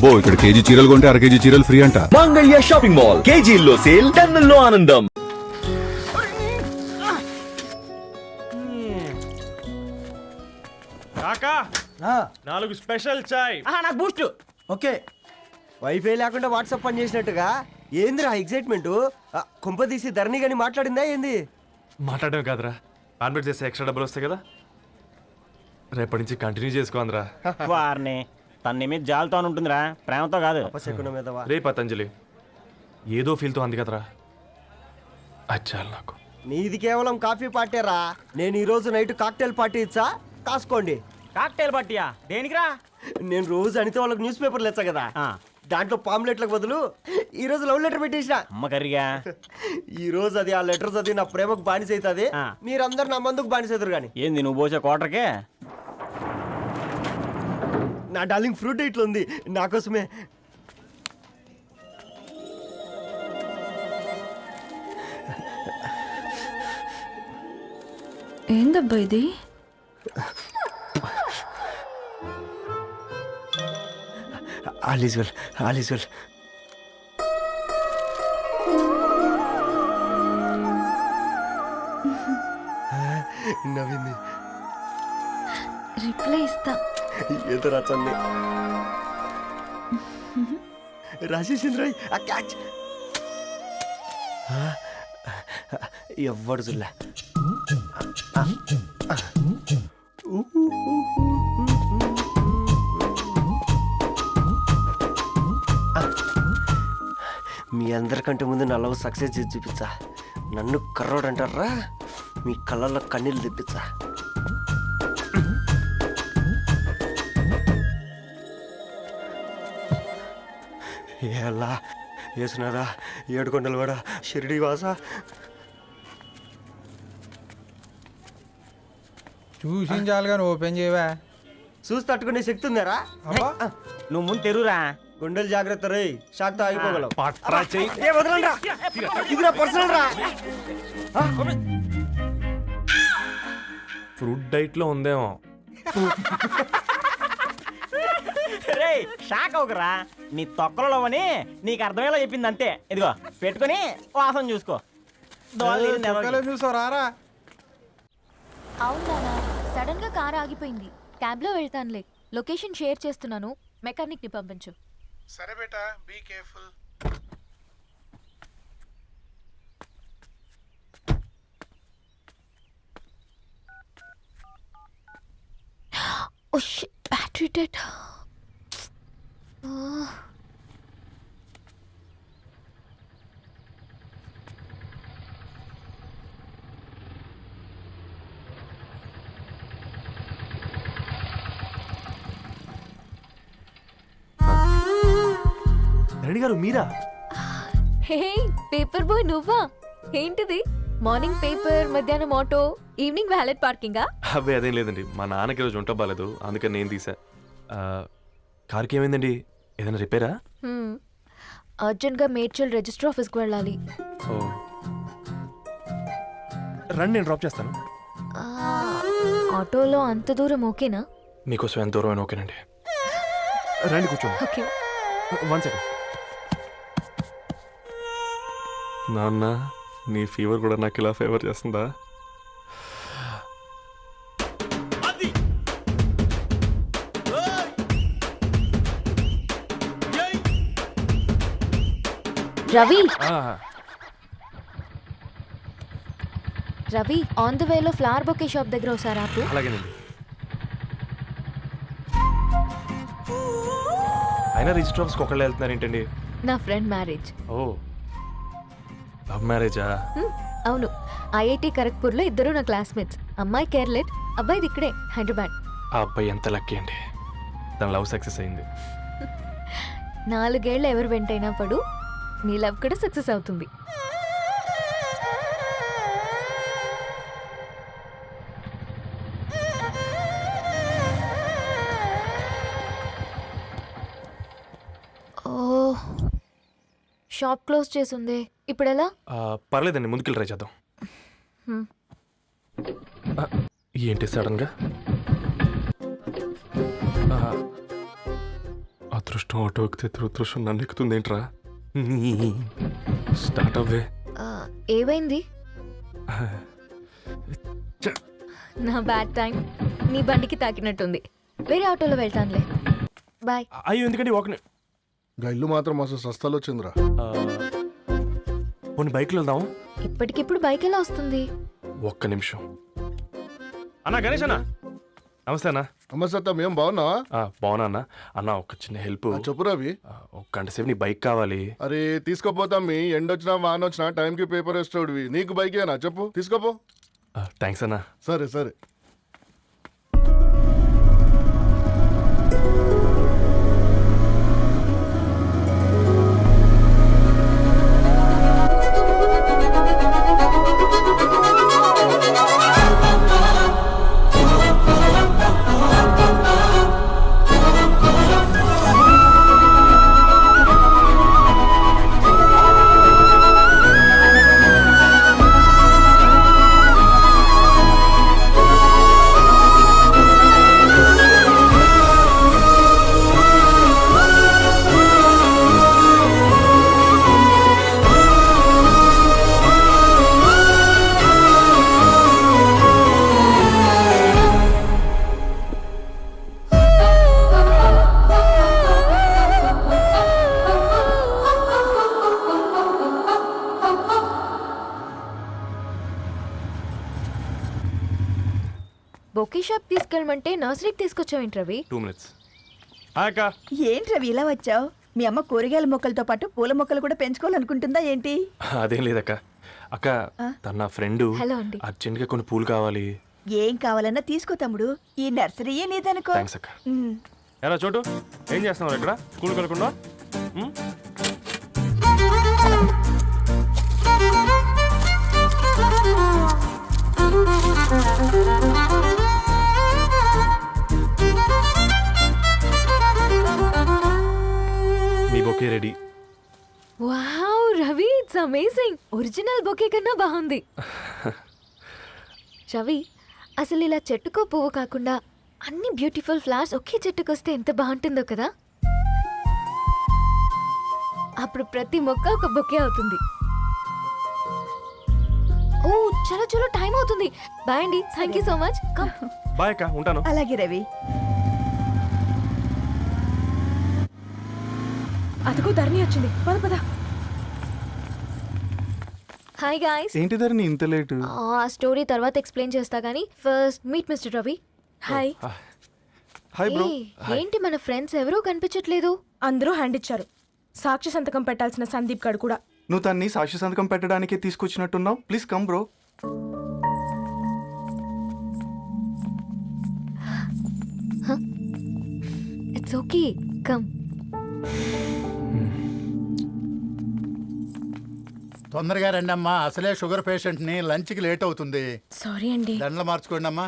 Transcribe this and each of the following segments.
అబ్బో ఇక్కడ కేజీ చీరలు కొంటే అర కేజీ చీరలు ఫ్రీ అంట. మంగళ్య షాపింగ్ మాల్, కేజీల్లో సేల్, టన్నుల్లో ఆనందం. కాకా 4 స్పెషల్ చాయ్. నాకు బూస్ట్. ఓకే, వైఫై లేకుండా వాట్సాప్ పని చేసినట్టుగా ఏందిరా ఎగ్జైట్మెంట్? కుంప తీసి ధరణి గాని మాట్లాడిందా ఏంది? మాట్లాడడం కాదురా, కాన్వర్ట్ చేస్తే ఎక్స్ట్రా డబ్బులు వస్తాయి కదా, రేపటి నుంచి కంటిన్యూ చేసుకోందిరా. వారిని తన మీద జాలతో ఉంటుందిరా, ప్రేమతో కాదు. రే పతంజలి, ఏదో ఫీల్తో అంది కదరా, అచ్చాలి నాకు. నీది కేవలం కాఫీ పార్టీరా. నేను ఈ రోజు నైట్ కాక్టైల్ పార్టీ ఇచ్చా, కాసుకోండి. కాక్టైల్ పార్టీయా? దేనికిరా? నేను రోజు అనితే వాళ్ళకి న్యూస్ పేపర్లు ఇచ్చా కదా, దాంట్లో పాంప్లెట్లకు బదులు ఈ రోజు లవ్ లెటర్ పెట్టేసిన. అమ్మ కర్రీగా ఈ రోజు అది ఆ లెటర్ చదివి నా ప్రేమకు బానిస అవుతుంది, మీరందరు నా మందుకు బానిస అవుతారు. కానీ ఏంది నువ్వు పోసే కోటర్కే? నా డార్లింగ్ ఫ్రూట్ ఇట్లా ఉంది నా కోసమే. ఏందబ్బా ఇది? All is well, all is well. నవ్వింది. రిప్లై ఇస్తా. ఏదో రచండి రాజేసింద్ర క్యాచ్. ఎవ్వడు జుల్లా. మీ అందరికంటే ముందు నా లవ్ సక్సెస్ చేసి చూపించా. నన్ను కర్రోడు అంటారా, మీ కళ్ళల్లో కన్నీళ్ళు తెప్పించా. ఎలా వేసినారా ఏడుకొండలు కూడా షిరిడి వాస. చూసించాలి కానీ ఓపెన్ చేయవా? చూసి తట్టుకునే శక్తి ఉందారా? నువ్వు ముందు తెరురా. గుండెలు జాగ్రత్త రే, షాక్ తో ఆగిపోగలవు. పట్రా చెయ్యి. ఇది నా పర్సనల్ రా. ఫ్రూట్ డైట్ లో ఉందేమో. రే షాక్ అవుకరా, నీ తొక్కలలో అని నీకు అర్థమయ్యేలా చెప్పింది అంతే. ఇదిగో పెట్టుకుని వాసన చూసుకో. చూసారా? అవునా, సడన్ గా కార్ ఆగిపోయింది. క్యాబ్ లో వెళ్తానులే. లొకేషన్ షేర్ చేస్తున్నాను, మెకానిక్ ని పంపించు. సరే బేటా, be careful. Oh shit, battery dead. Dharani గారు మీరా? హే పేపర్ బాయ్, నువ్వా? ఏంటిది? మార్నింగ్ పేపర్, మధ్యాహ్నం ఆటో, ఈవినింగ్ వ్యాలెట్ పార్కింగా? అబ్బే అదేం లేదండి, మా నాన్నకి రోజు ఉంట బాగాలేదు, అందుకని నేను తీసా. కార్కి ఏమైందండి? ఏదైనా రిపేరా? అర్జెంట్ గా మేడ్చల్ రిజిస్టర్ ఆఫీస్ కు వెళ్ళాలి. ఓ రండి, నేను డ్రాప్ చేస్తాను. ఆటోలో అంత దూరం ఓకేనా? మీకోసం ఎంత దూరం అయినా ఓకేనండి. రండి కూర్చోండి. ఓకే. 1 సెకండ్. నాన్న, నీ ఫీవర్ కూడా నాకు ఇలా ఫేవర్ చేస్తుందా? రవి, రవి ఆన్ ద వేలో ఫ్లవర్ బొకే షాప్ దగ్గర ఒకసారి ఆపు. అలాగేనండి. అయినా రిజిస్టర్ ఆఫీస్కి ఒకళ్ళు వెళ్తున్నారు ఏంటండి? నా ఫ్రెండ్ మ్యారేజ్. ఓ, లవ్ మ్యారేజా? అవును, ఐఐటి ఖరగ్పూర్ లో ఇద్దరు నా క్లాస్మేట్స్. అమ్మాయి కేర్లెట్, అబ్బాయిది ఇక్కడే హైదరాబాద్. ఆ అబ్బాయి ఎంత లక్కీ అండి, తన లవ్ సక్సెస్ అయింది. 4 ఏళ్ళు ఎవరు వెంటైనా పడు, నీ లవ్ కూడా సక్సెస్ అవుతుంది. షాప్ క్లోజ్ చేసిందే, ఇప్పుడు ఎలా? పర్లేదండి, ముందుకెళ్ళి ట్రై చేద్దాం. ఏంటి సడన్గా? అదృష్టం ఆటో ఎక్కితే దురదృష్టం నన్ను ఎక్కుతుంది ఏంట్రా స్టార్ట్ అవ్వే ఏమైంది? నా బ్యాడ్ టైం నీ బండికి తాకినట్టుంది. వేరే ఆటోలో వెళ్తానులే. బాయ్. అయ్యో ఎందుకంటే ఒక గా ఇల్లు మాత్రం అసలు సస్తాలు వచ్చిందిరా. కొన్ని బైక్లో వెళ్దాం. ఇప్పటికిప్పుడు బైక్ ఎలా వస్తుంది? ఒక్క నిమిషం అన్నా. గణేష్ అన్నా నమస్తే అన్నా. అమ్మ సత్తం ఏం బాగున్నావా? బాగున్నా అన్న. అన్న ఒక చిన్న హెల్ప్. చెప్పు రవి. ఒక గంట సేపు నీ బైక్ కావాలి. అరే తీసుకోపోతాం. మీ ఎండొచ్చినా వాన వచ్చినా టైంకి పేపర్ వేస్తాడువి. నీకు బైకేనా చెప్పు తీసుకోపో. థ్యాంక్స్ అన్నా. సరే సరే. బొకే షాప్ తీసుకెళ్ళమంటే నర్సరీకి తీసుకొచ్చావేంటి రవి? 2 minutes. అక్క ఏంటి రవి ఇలా వచ్చావు? మీ అమ్మ కూరగాయల మొక్కలతో పాటు పూల మొక్కలు కూడా పెంచుకోవాలనుకుంటుందా ఏంటి? అదేం లేదక్క. అక్క తన నా ఫ్రెండ్ హలో అండి. అర్జెంట్గా కొన్ని పూలు కావాలి. ఏం కావాలన్నా తీసుకో తమ్ముడు. ఈ నర్సరీయే నీదనుకో. థ్యాంక్స్ అక్క. ఎలా చోటు ఏం చేస్తున్నావు ఇక్కడ స్కూల్కి వెళ్ళకుండా? మీ bouquet ready. Wow Ravi, it's amazing. Original bouquet కన్నా బాగుంది. రవి, అసలు ఇలా చెట్టుకో పువ్వు కాకుండా అన్ని బ్యూటిఫుల్ ఫ్లవర్స్ ఒకే చెట్టుకు వస్తే ఎంత బాగుంటుందో కదా. అప్పుడు ప్రతి మొక్క ఒక బొకే అవుతుంది. ఓ చలో చలో, టైం అవుతుంది. బాయ్ అండి. Thank you so much. Come. Bye అక్క, ఉంటాను. అలాగే రవి. అదిగో ధరణి వచ్చింది. పద పద. Hi guys. ఏంటి ధరణి ఇంత లేట్? ఆ స్టోరీ తర్వాత ఎక్స్ప్లెయిన్ చేస్తా గానీ first meet mister Ravi. Hi. Hi bro. ఏంటి మన ఫ్రెండ్స్ ఎవరూ కనిపించట్లేదు? అందరూ హ్యాండ్ ఇచ్చారు. సాక్షి సంతకం పెట్టాల్సిన సందీప్ గడు కూడా. నువ్వు తన్ని సాక్షి సంతకం పెట్టడానికి తీసుకొచ్చినట్టున్నావు. Please come bro. It's okay, come. తొందరగా రండి అమ్మా, అసలే షుగర్ పేషెంట్ ని, లంచ్ కి లేట్ అవుతుంది. సారీ అండి. దండలు మార్చుకోండి అమ్మా.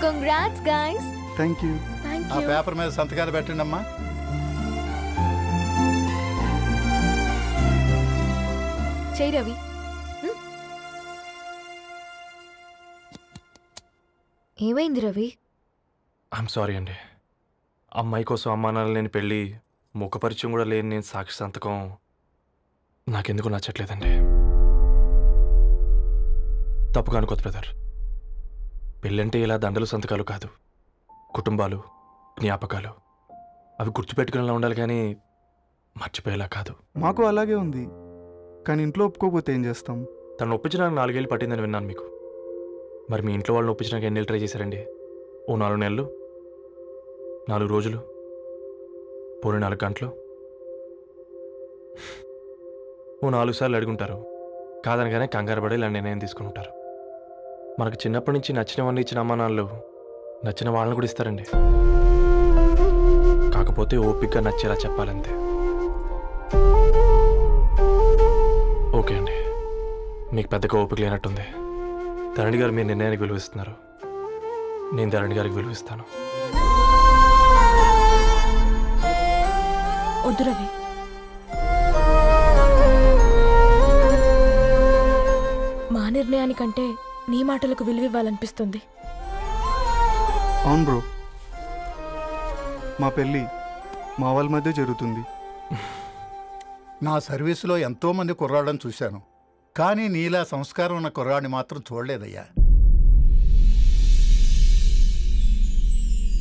Congrats guys. Thank you. ఆ పేపర్ మీద సంతకాలు పెట్టండి అమ్మా. చెయ్ రవి. ఏమైంది రవి? ఐఎమ్ సారీ అండి. అమ్మాయి కోసం అమ్మా నాన్న లేని పెళ్ళి, ముఖ పరిచయం కూడా లేని నేను సాక్షి సంతకం నాకెందుకు నచ్చట్లేదండి. తప్పుగా అనుకోదు బ్రదర్. పెళ్ళంటే ఇలా దండలు సంతకాలు కాదు, కుటుంబాలు, జ్ఞాపకాలు. అవి గుర్తుపెట్టుకునేలా ఉండాలి కానీ మర్చిపోయేలా కాదు. మాకు అలాగే ఉంది, కానీ ఇంట్లో ఒప్పుకోకపోతే ఏం చేస్తాం? తను ఒప్పించడానికి 4 ఏళ్ళు పట్టిందని విన్నాను మీకు. మరి మీ ఇంట్లో వాళ్ళని ఒప్పించడానికి ఎన్ని ఏళ్ళు ట్రై చేశారండి? ఓ 4 నెలలు, 4 రోజులు, పోనీ 4 గంటలు, ఓ 4 సార్లు అడుగుంటారు. కాదనగానే కంగారు పడి ఇలా నిర్ణయం తీసుకుని ఉంటారు. మనకు చిన్నప్పటి నుంచి నచ్చినవన్నీ ఇచ్చిన అమ్మా నాన్నలు నచ్చిన వాళ్ళని కూడా ఇస్తారండి. కాకపోతే ఓపికగా నచ్చేలా చెప్పాలంతే. ఓకే అండి, మీకు పెద్దగా ఓపిక లేనట్టుంది. ధరణి గారు మీ నిర్ణయానికి విలువిస్తున్నారు, నేను ధరణి గారికి విలువిస్తాను. వద్దు రవి. మా నిర్ణయానికంటే నీ మాటలకు విలువివ్వాలనిపిస్తుంది. అవును బ్రో, మా పెళ్ళి మా వాళ్ళ మధ్య జరుగుతుంది. నా సర్వీసులో ఎంతో మంది కుర్రాళ్ళని చూశాను, కానీ నీలా సంస్కారం ఉన్న కుర్రాడిని మాత్రం చూడలేదయ్యా.